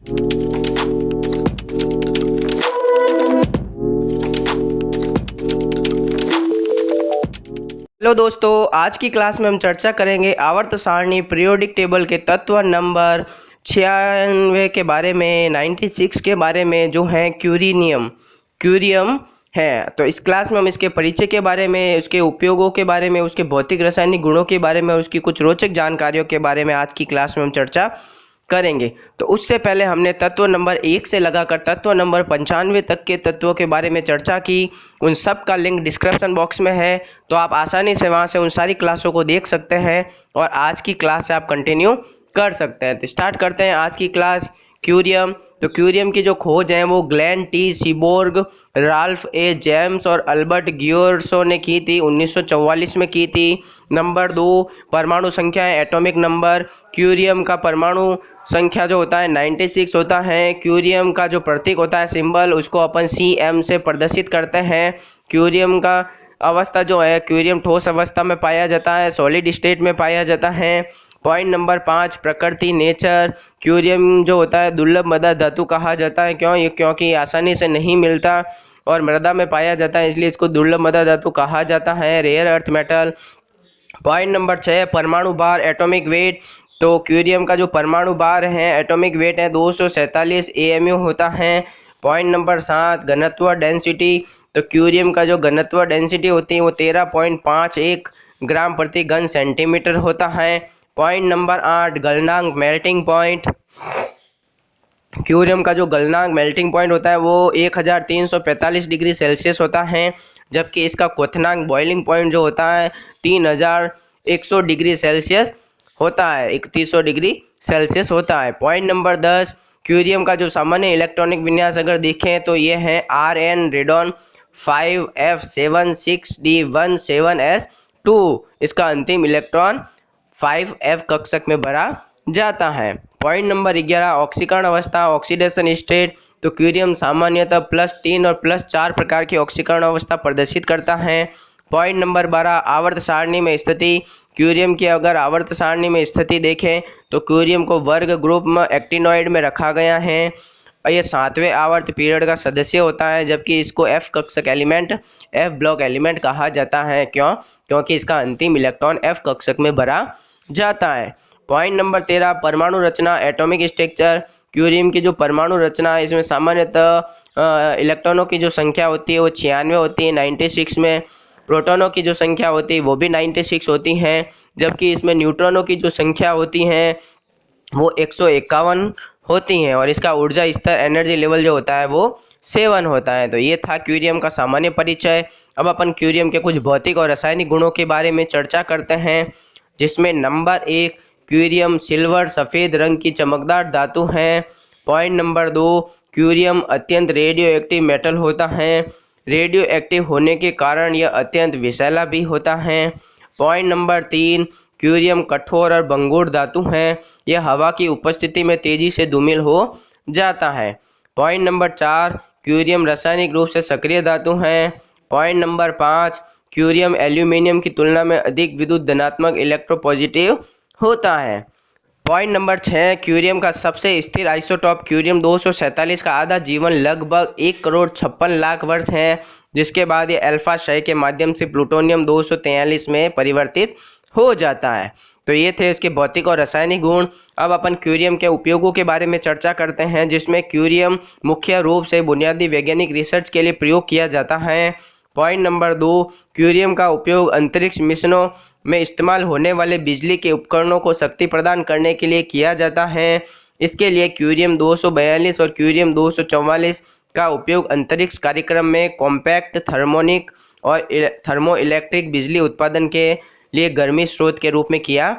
Hello दोस्तों, आज की क्लास में हम चर्चा करेंगे आवर्त सारणी पीरियोडिक टेबल के तत्व नंबर 96 के बारे में, 96 के बारे में जो है क्यूरियम है। तो इस क्लास में हम इसके परिचय के बारे में, उसके उपयोगों के बारे में, उसके भौतिक रासायनिक गुणों के बारे में, उसकी कुछ रोचक जानकारियों के बारे में आज की क्लास में हम चर्चा करेंगे। तो उससे पहले हमने तत्व नंबर 1 से लगाकर तत्व नंबर 95 तक के तत्वों के बारे में चर्चा की। उन सब का लिंक डिस्क्रिप्शन बॉक्स में है, तो आप आसानी से वहां से उन सारी क्लासों को देख सकते हैं और आज की क्लास से आप कंटिन्यू कर सकते हैं। तो स्टार्ट करते हैं आज की क्लास। क्यूरियम। तो क्यूरियम की जो खोज है वो ग्लेन टी सीबोर्ग, राल्फ ए जेम्स और अल्बर्ट गियोर्सो ने की थी, 1944 में की थी। नंबर 2, परमाणु संख्या है, एटॉमिक नंबर। क्यूरियम का परमाणु संख्या जो होता है 96 होता है। क्यूरियम का जो प्रतीक होता है सिंबल, उसको अपन CM से प्रदर्शित करते हैं। क्यूरियम का अवस्था जो है, क्यूरियम ठोस अवस्था में पाया जाता है, सॉलिड स्टेट में पाया जाता है। पॉइंट नंबर 5, प्रकृति नेचर। क्यूरियम जो होता है दुर्लभ मृदा धातु कहा जाता है। क्योंकि आसानी से नहीं मिलता और मृदा में पाया जाता है, इसलिए इसको दुर्लभ मृदा धातु कहा जाता है, rare earth metal. Point number 6, परमाणु भार, एटॉमिक वेट। तो क्यूरियम का जो परमाणु भार है, एटॉमिक वेट है 247 AMU होता है। पॉइंट नंबर 7, घनत्व डेंसिटी। तो क्यूरियम का जो घनत्व डेंसिटी होती है वो 13.51 ग्राम प्रति घन सेंटीमीटर होता है। पॉइंट नंबर 8, गलनांक मेल्टिंग पॉइंट। क्यूरियम का जो गलनांक मेल्टिंग पॉइंट होता है वो 1345 डिग्री सेल्सियस होता है, जबकि इसका क्वथनांक बॉइलिंग पॉइंट जो होता है 3100 डिग्री सेल्सियस होता है, 3100 डिग्री सेल्सियस होता है। पॉइंट नंबर 10, क्यूरियम का जो सामान्य इलेक्ट्रॉनिक विन्यास अगर देखें तो ये है Rn रेडॉन 5f76d17s2। इसका अंतिम इलेक्ट्रॉन 5f कक्षक में भरा जाता है। पॉइंट नंबर 11, ऑक्सीकरण अवस्था, ऑक्सीडेशन स्टेट। तो क्यूरियम सामान्यतः +3 और +4 प्रकार की ऑक्सीकरण अवस्था प्रदर्शित करता है। पॉइंट नंबर 12, आवर्त सारणी में स्थिति। क्यूरियम की अगर आवर्त सारणी में स्थिति देखें तो क्यूरियम को वर्ग ग्रुप में एक्टिनॉइड में रखा गया है। ये 7वें आवर्त पीरियड का सदस्य होता है, जबकि इसको F कक्षक एलिमेंट, F ब्लॉक एलिमेंट कहा जाता है। क्योंकि इसका अंतिम इलेक्ट्रॉन F कक्षक में भरा जाता है। पॉइंट नंबर 13, परमाणु रचना, एटॉमिक स्ट्रक्चर। क्यूरियम की जो परमाणु रचना है, इसमें सामान्यतः इलेक्ट्रॉनों की जो संख्या होती है वो 96 होती है, 96 में। प्रोटॉनों की जो संख्या होती है वो भी 96 होती हैं, जबकि इसमें न्यूट्रॉनों की जो संख्या होती है वो 151 होती हैं और इसका ऊर्जा स्तर, एनर्जी लेवल जो होता है वो 7 होता है। तो ये था क्यूरियम का सामान्य परिचय। अब अपन क्यूरियम के कुछ भौतिक और रासायनिक गुणों के बारे में चर्चा करते हैं, जिसमें नंबर 1, क्यूरियम सिल्वर सफ़ेद रंग की चमकदार धातु है। पॉइंट नंबर 2, क्यूरियम अत्यंत रेडियो एक्टिव मेटल होता है। रेडियो एक्टिव होने के कारण यह अत्यंत विषैला भी होता है। पॉइंट नंबर 3, क्यूरियम कठोर और भंगुर धातु है। यह हवा की उपस्थिति में तेजी से धूमिल हो जाता है। पॉइंट नंबर 4, क्यूरियम रासायनिक रूप से सक्रिय धातु है। पॉइंट नंबर 5, क्यूरियम एल्यूमिनियम की तुलना में अधिक विद्युत धनात्मक इलेक्ट्रोपॉजिटिव होता है। पॉइंट नंबर 6, क्यूरियम का सबसे स्थिर आइसोटॉप क्यूरियम 247 का आधा जीवन लगभग 1,56,00,000 वर्ष है, जिसके बाद ये अल्फा क्षय के माध्यम से प्लूटोनियम 243 में परिवर्तित हो जाता है। तो ये थे इसके भौतिक और रासायनिक गुण। अब अपन क्यूरियम के उपयोगों के बारे में चर्चा करते हैं, जिसमें क्यूरियम मुख्य रूप से बुनियादी वैज्ञानिक रिसर्च के लिए प्रयोग किया जाता है। पॉइंट नंबर 2, क्यूरियम का उपयोग अंतरिक्ष मिशनों में इस्तेमाल होने वाले बिजली के उपकरणों को शक्ति प्रदान करने के लिए किया जाता है। इसके लिए क्यूरियम 242 और क्यूरियम 244 का उपयोग अंतरिक्ष कार्यक्रम में कॉम्पैक्ट थर्मोनिक और थर्मो इलेक्ट्रिक बिजली उत्पादन के लिए गर्मी स्रोत के रूप में किया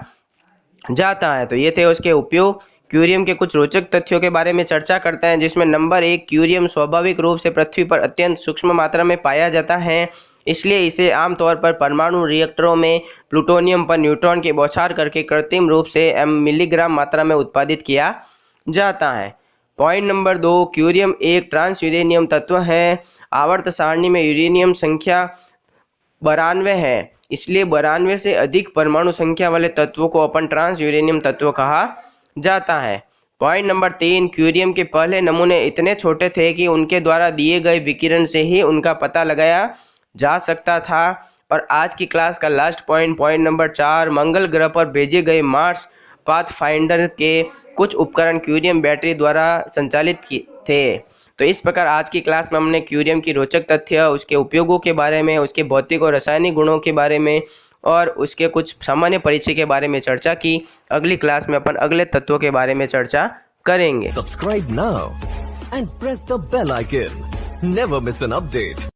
जाता है। तो ये थे उसके उपयोग। क्यूरियम के कुछ रोचक तथ्यों के बारे में चर्चा करते हैं, जिसमें नंबर 1, क्यूरियम स्वाभाविक रूप से पृथ्वी पर अत्यंत सूक्ष्म मात्रा में पाया जाता है, इसलिए इसे आमतौर पर परमाणु रिएक्टरों में प्लूटोनियम पर न्यूट्रॉन की बौछार करके कृत्रिम रूप से मिलीग्राम मात्रा में उत्पादित किया जाता है। पॉइंट नंबर 2, क्यूरियम एक ट्रांस यूरेनियम तत्व है। आवर्त सारणी में यूरेनियम संख्या 92 है, इसलिए 92 से अधिक परमाणु संख्या वाले तत्वों को अपन ट्रांस यूरेनियम तत्व कहा जाता है। पॉइंट नंबर 3, क्यूरियम के पहले नमूने इतने छोटे थे कि उनके द्वारा दिए गए विकिरण से ही उनका पता लगाया जा सकता था। और आज की क्लास का लास्ट पॉइंट, पॉइंट नंबर 4, मंगल ग्रह पर भेजे गए मार्स पाथफाइंडर के कुछ उपकरण क्यूरियम बैटरी द्वारा संचालित थे। तो इस प्रकार आज की क्लास में हमने क्यूरियम की रोचक तथ्य, उसके उपयोगों के बारे में, उसके भौतिक और रासायनिक गुणों के बारे में और उसके कुछ सामान्य परिचय के बारे में चर्चा की। अगली क्लास में अपन अगले तत्वों के बारे में चर्चा करेंगे। Subscribe now and press the bell icon. Never miss an update.